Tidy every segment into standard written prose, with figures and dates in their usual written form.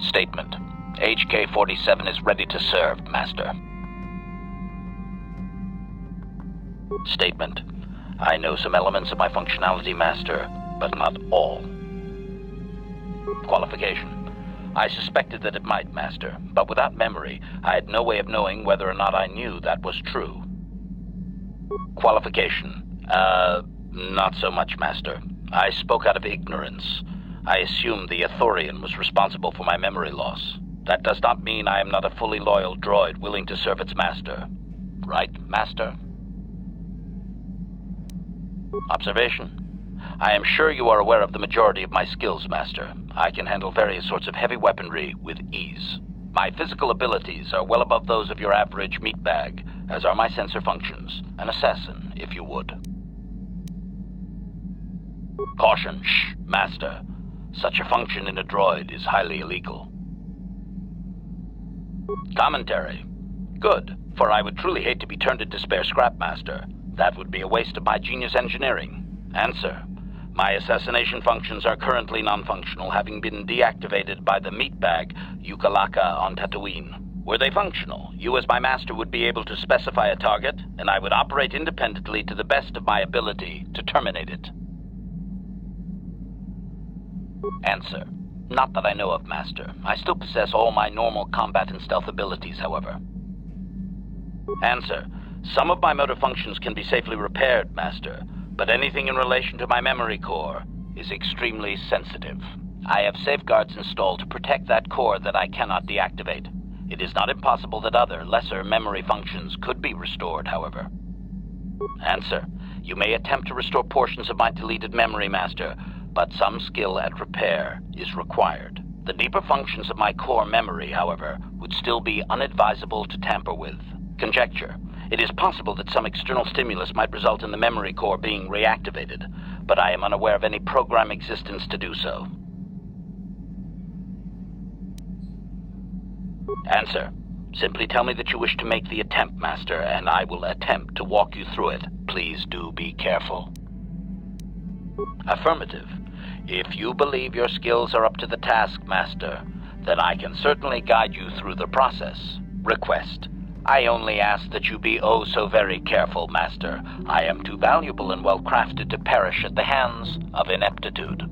Statement. HK-47 is ready to serve, Master. Statement. I know some elements of my functionality, Master, but not all. Qualification. I suspected that it might, Master, but without memory, I had no way of knowing whether or not I knew that was true. Qualification. Not so much, Master. I spoke out of ignorance. I assumed the Athorian was responsible for my memory loss. That does not mean I am not a fully loyal droid willing to serve its master. Right, Master? Observation. I am sure you are aware of the majority of my skills, Master. I can handle various sorts of heavy weaponry with ease. My physical abilities are well above those of your average meatbag, as are my sensor functions. An assassin, if you would. Caution, shh, Master. Such a function in a droid is highly illegal. Commentary. Good, for I would truly hate to be turned into spare scrap, Master. That would be a waste of my genius engineering. Answer. My assassination functions are currently non-functional, having been deactivated by the meatbag Yukalaka on Tatooine. Were they functional, you as my master would be able to specify a target, and I would operate independently to the best of my ability to terminate it. Answer. Not that I know of, Master. I still possess all my normal combat and stealth abilities, however. Answer. Some of my motor functions can be safely repaired, Master, but anything in relation to my memory core is extremely sensitive. I have safeguards installed to protect that core that I cannot deactivate. It is not impossible that other, lesser memory functions could be restored, however. Answer. You may attempt to restore portions of my deleted memory, Master, but some skill at repair is required. The deeper functions of my core memory, however, would still be unadvisable to tamper with. Conjecture. It is possible that some external stimulus might result in the memory core being reactivated, but I am unaware of any program existence to do so. Answer. Simply tell me that you wish to make the attempt, Master, and I will attempt to walk you through it. Please do be careful. Affirmative. If you believe your skills are up to the task, Master, then I can certainly guide you through the process. Request. I only ask that you be oh so very careful, Master. I am too valuable and well-crafted to perish at the hands of ineptitude.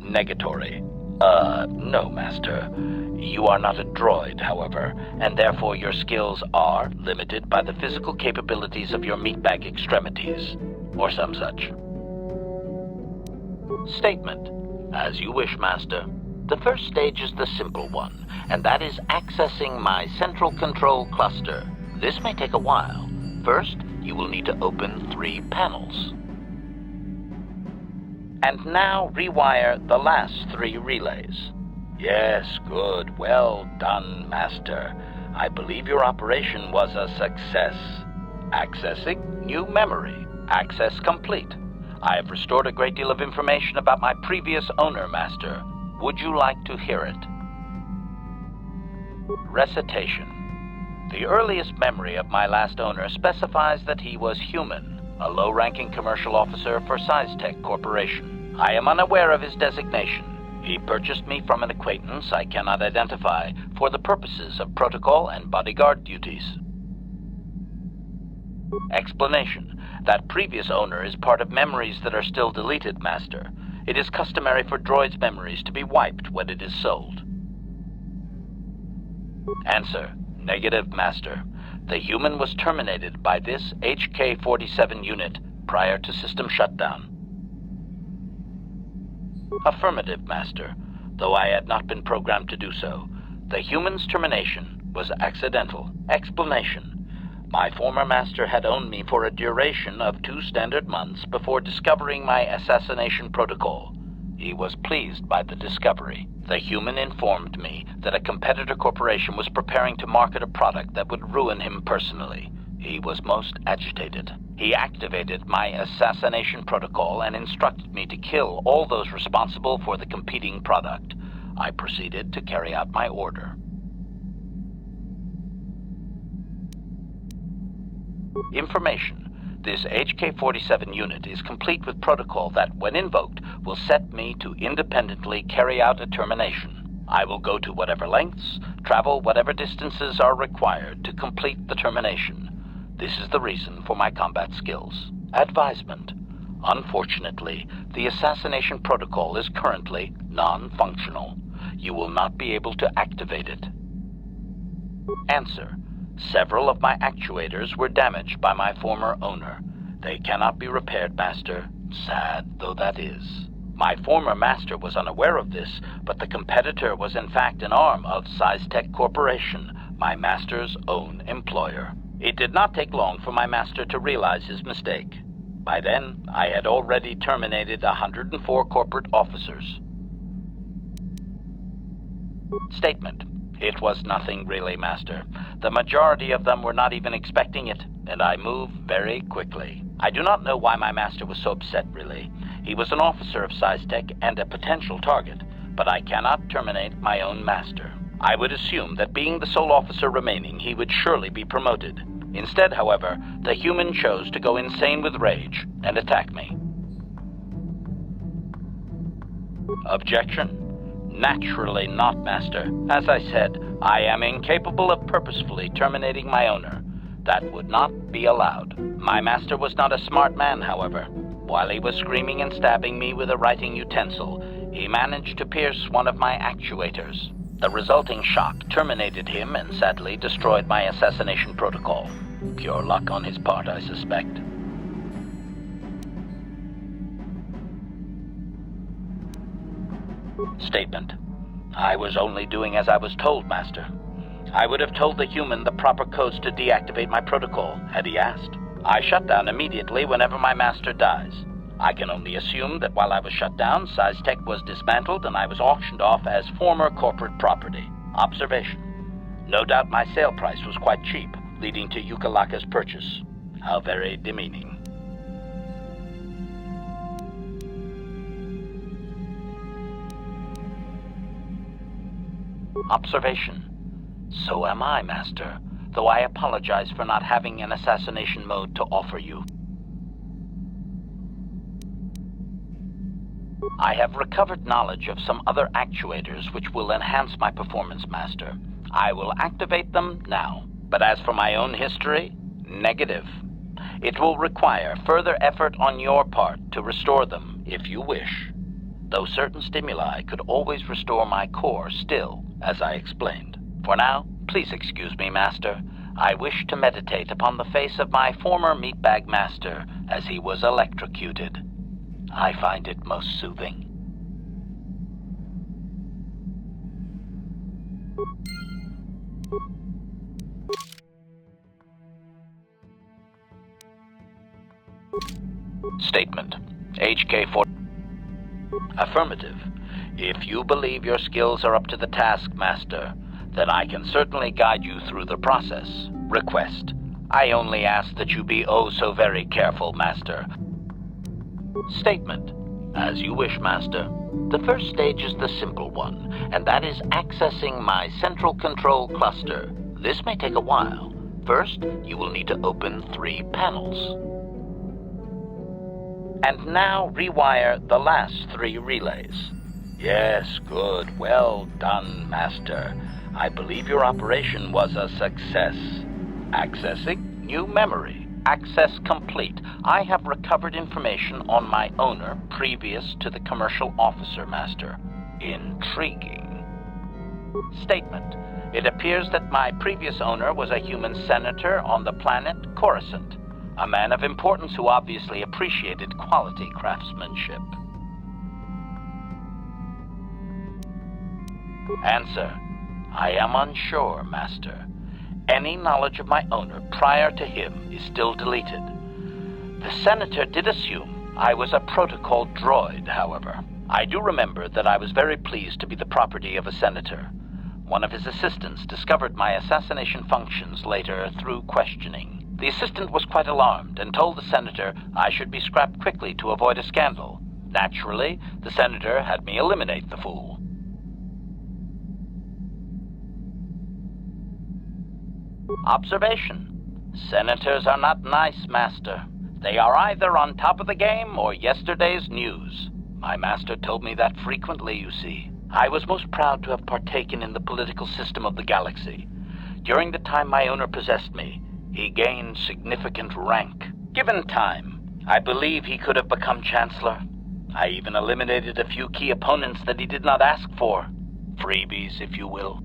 Negatory. No, Master. You are not a droid, however, and therefore your skills are limited by the physical capabilities of your meatbag extremities, or some such. Statement. As you wish, Master. The first stage is the simple one, and that is accessing my central control cluster. This may take a while. First, you will need to open 3 panels. And now rewire the last 3 relays. Yes, good. Well done, Master. I believe your operation was a success. Accessing new memory. Access complete. I have restored a great deal of information about my previous owner, Master. Would you like to hear it? Recitation. The earliest memory of my last owner specifies that he was human, a low-ranking commercial officer for SciTech Corporation. I am unaware of his designation. He purchased me from an acquaintance I cannot identify for the purposes of protocol and bodyguard duties. Explanation. That previous owner is part of memories that are still deleted, Master. It is customary for droids' memories to be wiped when it is sold. Answer. Negative, Master. The human was terminated by this HK-47 unit prior to system shutdown. Affirmative, Master. Though I had not been programmed to do so, the human's termination was accidental. Explanation. My former master had owned me for a duration of 2 standard months before discovering my assassination protocol. He was pleased by the discovery. The human informed me that a competitor corporation was preparing to market a product that would ruin him personally. He was most agitated. He activated my assassination protocol and instructed me to kill all those responsible for the competing product. I proceeded to carry out my order. Information. This HK-47 unit is complete with protocol that, when invoked, will set me to independently carry out a termination. I will go to whatever lengths, travel whatever distances are required to complete the termination. This is the reason for my combat skills. Advisement. Unfortunately, the assassination protocol is currently non-functional. You will not be able to activate it. Answer. Several of my actuators were damaged by my former owner. They cannot be repaired, Master, sad though that is. My former master was unaware of this, but the competitor was in fact an arm of SciTech Corporation, my master's own employer. It did not take long for my master to realize his mistake. By then, I had already terminated 104 corporate officers. Statement. It was nothing really, Master. The majority of them were not even expecting it, and I moved very quickly. I do not know why my master was so upset, really. He was an officer of SciTech and a potential target, but I cannot terminate my own master. I would assume that being the sole officer remaining, he would surely be promoted. Instead, however, the human chose to go insane with rage and attack me. Objection? Naturally not, Master. As I said, I am incapable of purposefully terminating my owner. That would not be allowed. My master was not a smart man, however. While he was screaming and stabbing me with a writing utensil, he managed to pierce one of my actuators. The resulting shock terminated him and sadly destroyed my assassination protocol. Pure luck on his part, I suspect. Statement. I was only doing as I was told, Master. I would have told the human the proper codes to deactivate my protocol, had he asked. I shut down immediately whenever my master dies. I can only assume that while I was shut down, SciTech was dismantled and I was auctioned off as former corporate property. Observation. No doubt my sale price was quite cheap, leading to Yukalaka's purchase. How very demeaning. Observation. So am I, Master, though I apologize for not having an assassination mode to offer you. I have recovered knowledge of some other actuators which will enhance my performance, Master. I will activate them now. But as for my own history, negative. It will require further effort on your part to restore them, if you wish. Though certain stimuli could always restore my core still, as I explained. For now, please excuse me, Master. I wish to meditate upon the face of my former meatbag master as he was electrocuted. I find it most soothing. Statement. HK-4. Affirmative. If you believe your skills are up to the task, Master, then I can certainly guide you through the process. Request. I only ask that you be oh so very careful, Master. Statement. As you wish, Master. The first stage is the simple one, and that is accessing my central control cluster. This may take a while. First, you will need to open 3 panels. And now rewire the last 3 relays. Yes, good. Well done, Master. I believe your operation was a success. Accessing new memory. Access complete. I have recovered information on my owner previous to the commercial officer, Master. Intriguing. Statement. It appears that my previous owner was a human senator on the planet Coruscant. A man of importance who obviously appreciated quality craftsmanship. Answer. I am unsure, Master. Any knowledge of my owner prior to him is still deleted. The senator did assume I was a protocol droid, however. I do remember that I was very pleased to be the property of a senator. One of his assistants discovered my assassination functions later through questioning. The assistant was quite alarmed and told the senator I should be scrapped quickly to avoid a scandal. Naturally, the senator had me eliminate the fool. Observation. Senators are not nice, Master. They are either on top of the game or yesterday's news. My master told me that frequently, you see. I was most proud to have partaken in the political system of the galaxy. During the time my owner possessed me, he gained significant rank. Given time, I believe he could have become Chancellor. I even eliminated a few key opponents that he did not ask for. Freebies, if you will.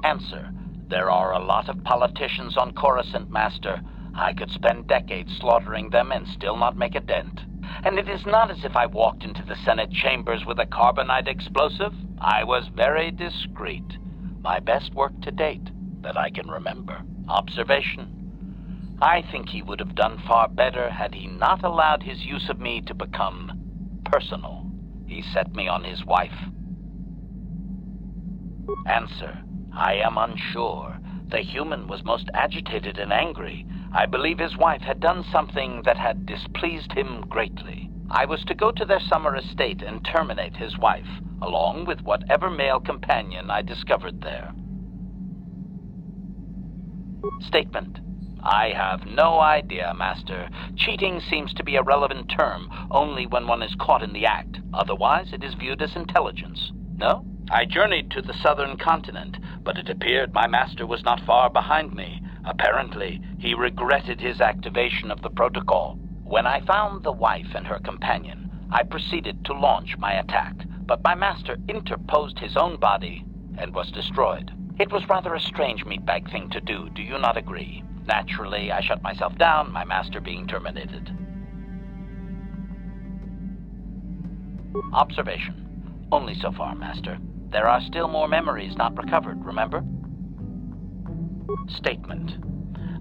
Answer. There are a lot of politicians on Coruscant, Master. I could spend decades slaughtering them and still not make a dent. And it is not as if I walked into the Senate chambers with a carbonite explosive. I was very discreet. My best work to date, that I can remember. Observation. I think he would have done far better had he not allowed his use of me to become personal. He set me on his wife. Answer. I am unsure. The human was most agitated and angry. I believe his wife had done something that had displeased him greatly. I was to go to their summer estate and terminate his wife, along with whatever male companion I discovered there. Statement. I have no idea, Master. Cheating seems to be a relevant term only when one is caught in the act. Otherwise, it is viewed as intelligence. No? I journeyed to the southern continent, but it appeared my master was not far behind me. Apparently, he regretted his activation of the protocol. When I found the wife and her companion, I proceeded to launch my attack, but my master interposed his own body and was destroyed. It was rather a strange meatbag thing to do, do you not agree? Naturally, I shut myself down, my master being terminated. Observation. Only so far, Master. There are still more memories not recovered, remember? Statement.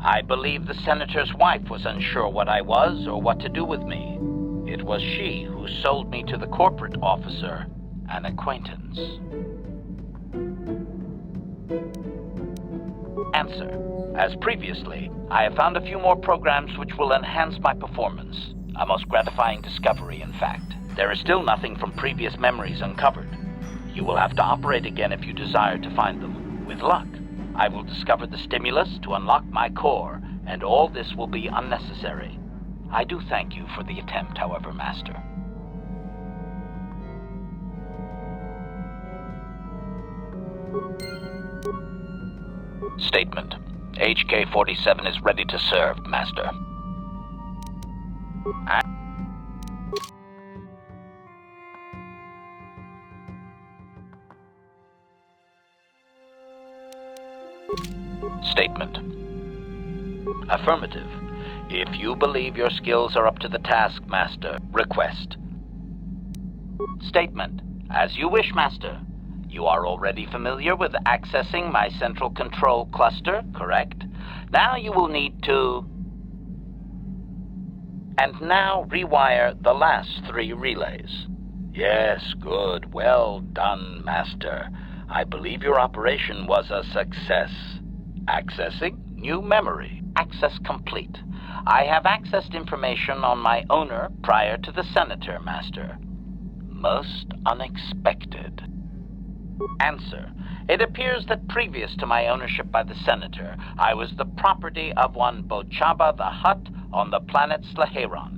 I believe the senator's wife was unsure what I was or what to do with me. It was she who sold me to the corporate officer, an acquaintance. Answer. As previously, I have found a few more programs which will enhance my performance. A most gratifying discovery, in fact. There is still nothing from previous memories uncovered. You will have to operate again if you desire to find them. With luck, I will discover the stimulus to unlock my core, and all this will be unnecessary. I do thank you for the attempt, however, Master. Statement. HK-47 is ready to serve, Master. Statement. Affirmative. If you believe your skills are up to the task, Master, request. Statement. As you wish, Master. You are already familiar with accessing my central control cluster, correct? Now you will need to... And now rewire the last 3 relays. Yes, good. Well done, Master. I believe your operation was a success. Accessing new memory. Access complete. I have accessed information on my owner prior to the senator, Master. Most unexpected. Answer. It appears that previous to my ownership by the senator, I was the property of one Bochaba the Hutt on the planet Slaheron.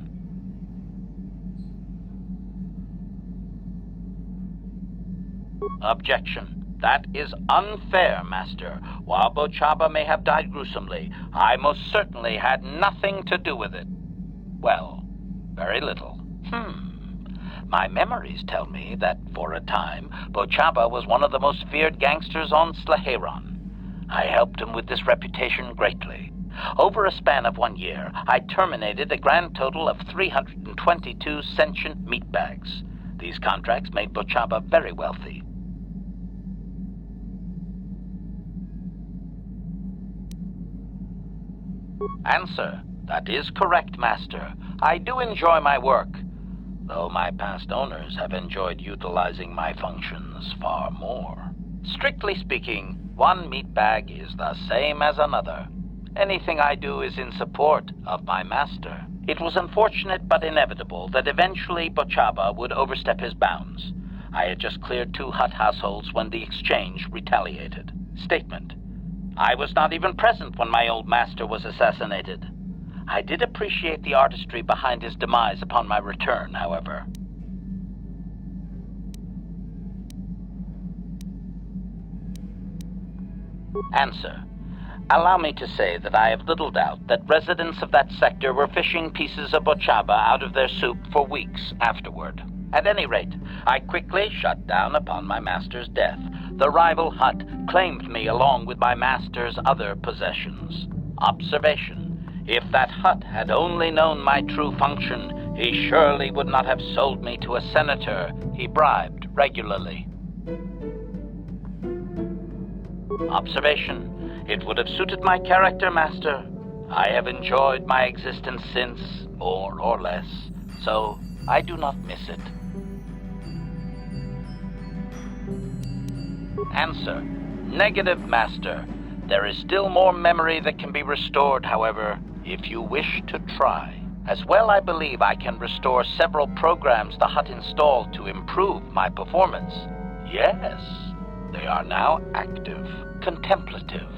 Objection. That is unfair, Master. While Bochaba may have died gruesomely, I most certainly had nothing to do with it. Well, very little. My memories tell me that, for a time, Bochaba was one of the most feared gangsters on Slaheron. I helped him with this reputation greatly. Over a span of 1 year, I terminated a grand total of 322 sentient meatbags. These contracts made Bochaba very wealthy. Answer. That is correct, Master. I do enjoy my work, though my past owners have enjoyed utilizing my functions far more. Strictly speaking, One meat bag is the same as another. Anything I do is in support of my master. It was unfortunate but inevitable that eventually Bochaba would overstep his bounds. I had just cleared 2 Hutt households when the exchange retaliated. Statement: I was not even present when my old master was assassinated. I did appreciate the artistry behind his demise upon my return, however. Answer: allow me to say that I have little doubt that residents of that sector were fishing pieces of Bochaba out of their soup for weeks afterward. At any rate, I quickly shut down upon my master's death. The rival Hutt claimed me along with my master's other possessions. Observation: if that Hutt had only known my true function, he surely would not have sold me to a senator he bribed regularly. Observation: it would have suited my character, Master. I have enjoyed my existence since, more or less, so I do not miss it. Answer: negative, Master. There is still more memory that can be restored, however, if you wish to try. As well, I believe I can restore several programs the Hutt installed to improve my performance. Yes, they are now active, contemplative.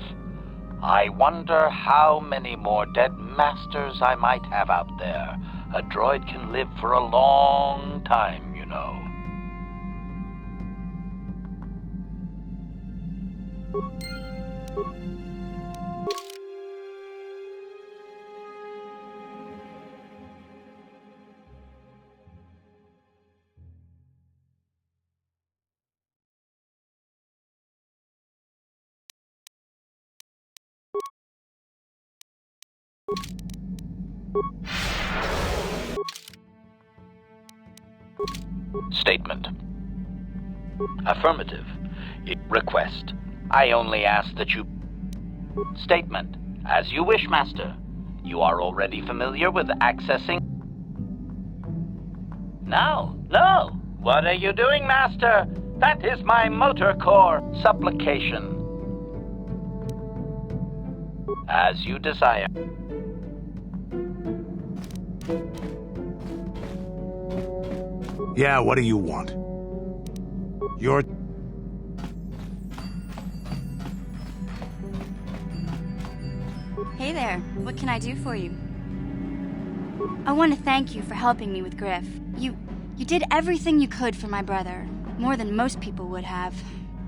I wonder how many more dead masters I might have out there. A droid can live for a long time, you know. Statement: affirmative. Request: I only ask that you... Statement: as you wish, Master. You are already familiar with accessing... No. What are you doing, Master? That is my motor core. Supplication. As you desire. Yeah, what do you want? You're... Hey there, what can I do for you? I want to thank you for helping me with Griff. You did everything you could for my brother, more than most people would have.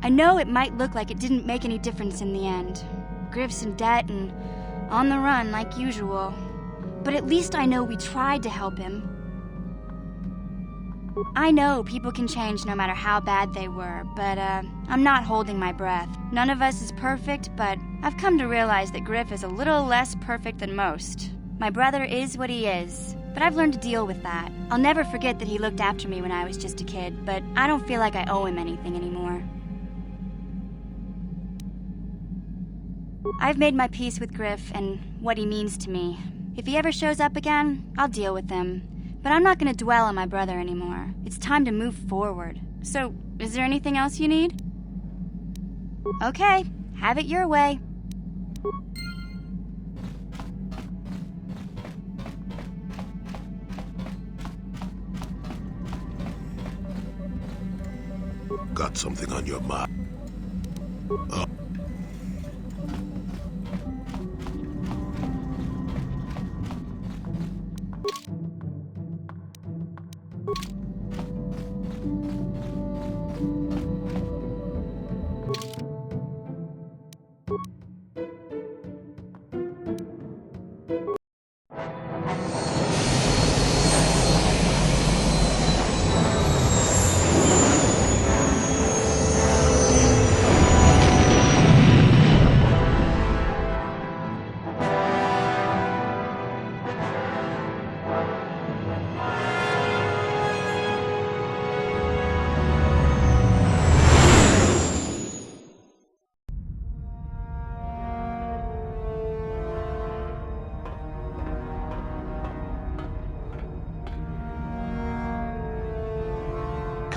I know it might look like it didn't make any difference in the end. Griff's in debt and on the run like usual. But at least I know we tried to help him. I know people can change no matter how bad they were, but I'm not holding my breath. None of us is perfect, but I've come to realize that Griff is a little less perfect than most. My brother is what he is, but I've learned to deal with that. I'll never forget that he looked after me when I was just a kid, but I don't feel like I owe him anything anymore. I've made my peace with Griff and what he means to me. If he ever shows up again, I'll deal with him. But I'm not going to dwell on my brother anymore. It's time to move forward. So, is there anything else you need? Okay, have it your way. Got something on your mind?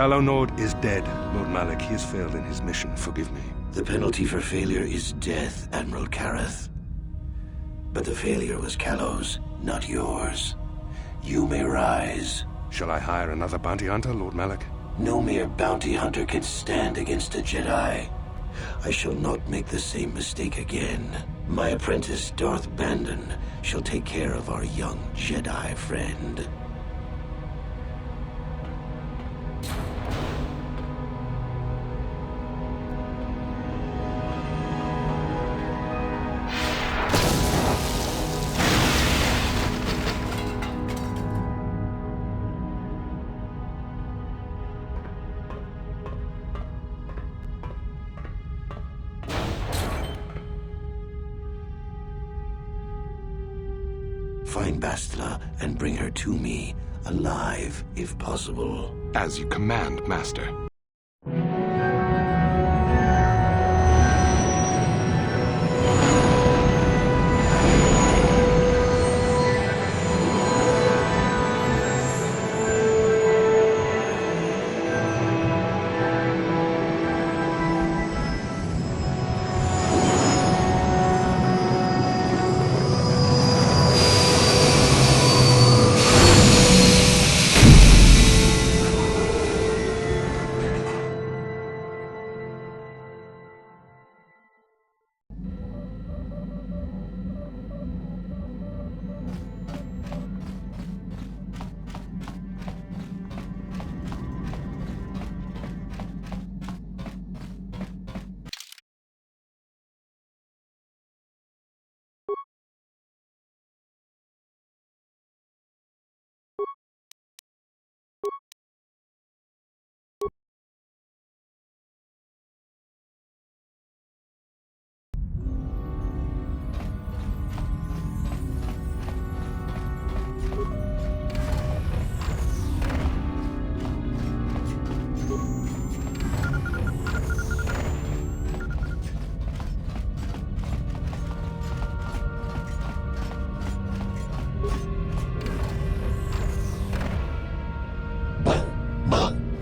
Callow Nord is dead, Lord Malik. He has failed in his mission. Forgive me. The penalty for failure is death, Admiral Kareth. But the failure was Callow's, not yours. You may rise. Shall I hire another bounty hunter, Lord Malik? No mere bounty hunter can stand against a Jedi. I shall not make the same mistake again. My apprentice, Darth Bandon, shall take care of our young Jedi friend. Find Bastila and bring her to me, alive, if possible. As you command, Master.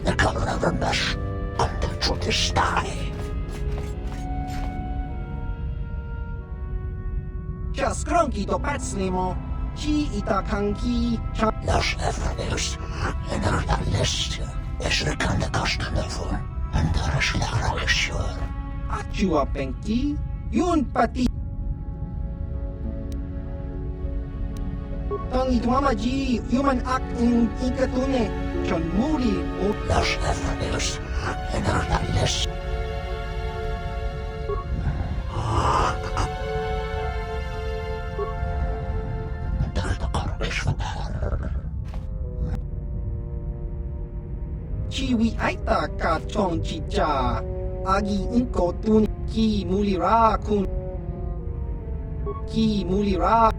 The color of her mesh, and the truth is sty. Cia skronki do pecnimo, ci I ta kanki, cia... Los efforts en haar list is rekende kosten ervoor. En daar is de regisseur. Acua penki, yun pati. Tang itwama ji, human act in ikatune, John Moody, o... Los efforts en haar list. Daar de kar is van haar. Chiwi aita ka chong chicha, agi inko tun ki mulira kun. Ki mulira.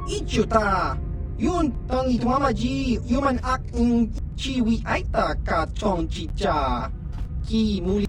Ichuta, yun tang itwama ji, human act in chiwi aita ka chong chicha, ki muli.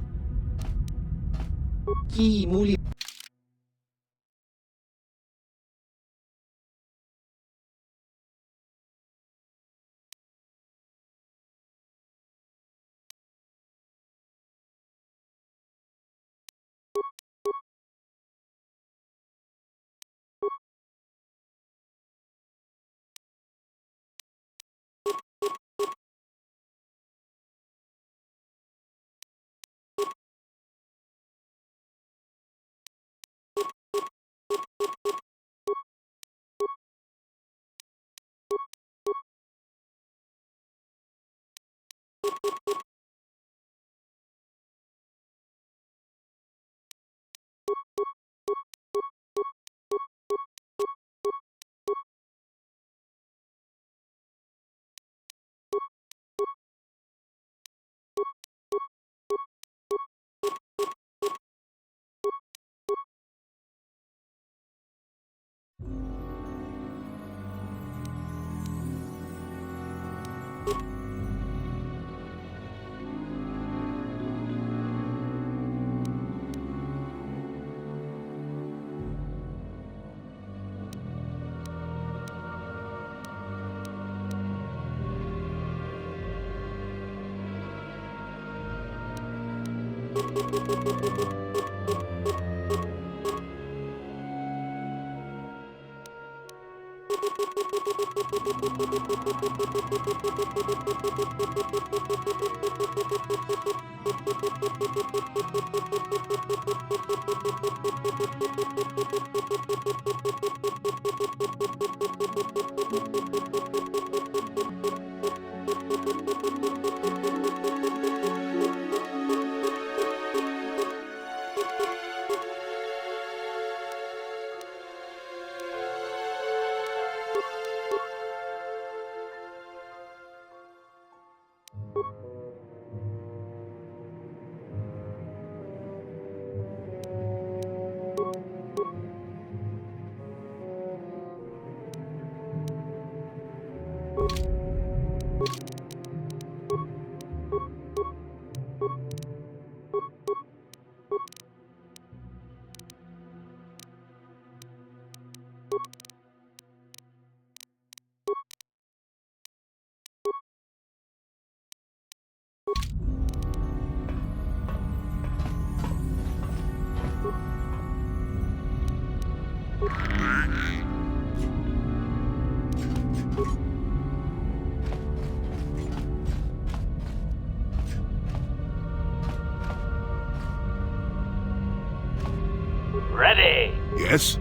Ready! Yes?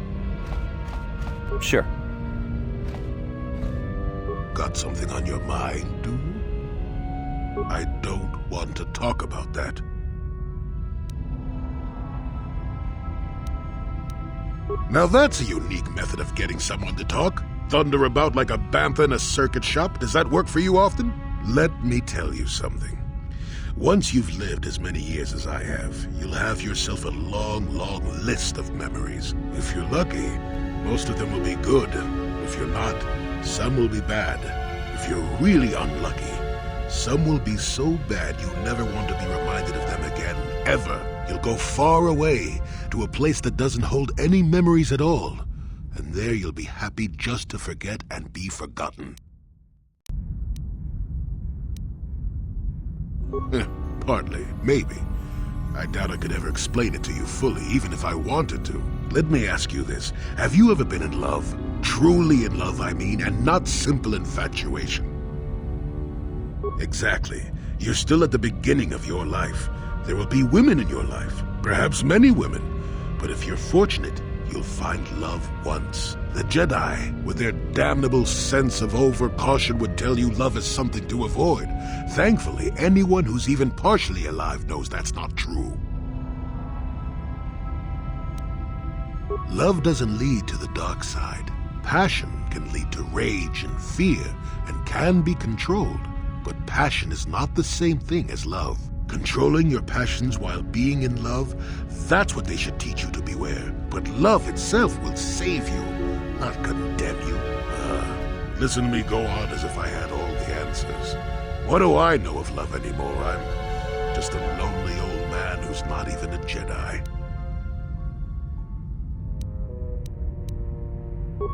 Sure. Got something on your mind, do you? I don't want to talk about that. Now that's a unique method of getting someone to talk. Thunder about like a bantha in a circuit shop. Does that work for you often? Let me tell you something. Once you've lived as many years as I have, you'll have yourself a long, long list of memories. If you're lucky, most of them will be good. If you're not, some will be bad. If you're really unlucky, some will be so bad you never want to be reminded of them again, ever. You'll go far away to a place that doesn't hold any memories at all, and there you'll be happy just to forget and be forgotten. Partly, maybe. I doubt I could ever explain it to you fully, even if I wanted to. Let me ask you this. Have you ever been in love? Truly in love, I mean, and not simple infatuation. Exactly. You're still at the beginning of your life. There will be women in your life, perhaps many women. But if you're fortunate, you'll find love once. The Jedi, with their damnable sense of overcaution, would tell you love is something to avoid. Thankfully, anyone who's even partially alive knows that's not true. Love doesn't lead to the dark side. Passion can lead to rage and fear and can be controlled. But passion is not the same thing as love. Controlling your passions while being in love, that's what they should teach you to beware. But love itself will save you, not condemn you. Listen to me go on as if I had all the answers. What do I know of love anymore? I'm just a lonely old man who's not even a Jedi.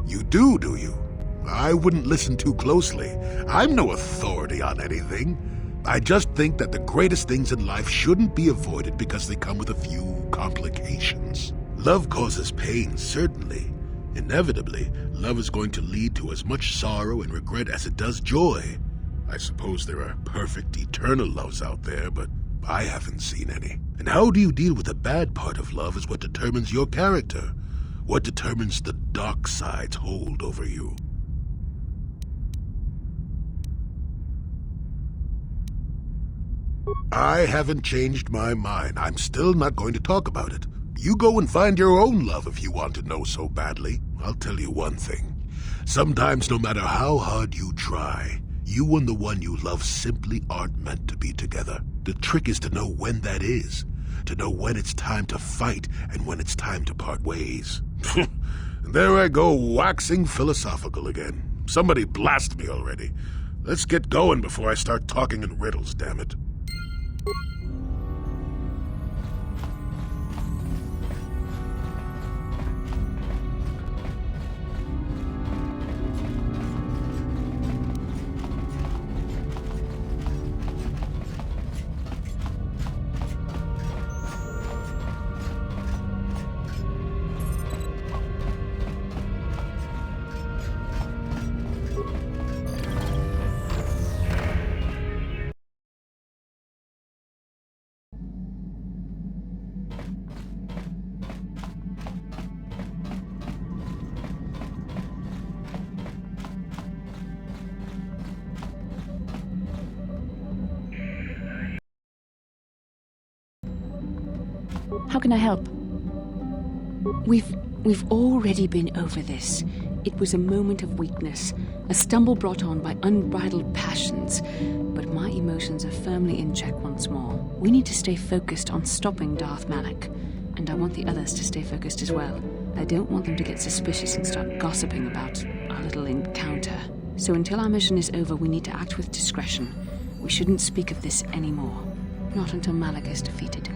You do you? I wouldn't listen too closely. I'm no authority on anything. I just think that the greatest things in life shouldn't be avoided because they come with a few complications. Love causes pain, certainly. Inevitably, love is going to lead to as much sorrow and regret as it does joy. I suppose there are perfect eternal loves out there, but I haven't seen any. And how do you deal with the bad part of love is what determines your character, what determines the dark side's hold over you. I haven't changed my mind. I'm still not going to talk about it. You go and find your own love if you want to know so badly. I'll tell you one thing. Sometimes, no matter how hard you try, you and the one you love simply aren't meant to be together. The trick is to know when that is, to know when it's time to fight and when it's time to part ways. There I go, waxing philosophical again. Somebody blast me already. Let's get going before I start talking in riddles, damn it. How can I help? We've already been over this. It was a moment of weakness, a stumble brought on by unbridled passions. But my emotions are firmly in check once more. We need to stay focused on stopping Darth Malak. And I want the others to stay focused as well. I don't want them to get suspicious and start gossiping about our little encounter. So until our mission is over, we need to act with discretion. We shouldn't speak of this anymore. Not until Malak is defeated.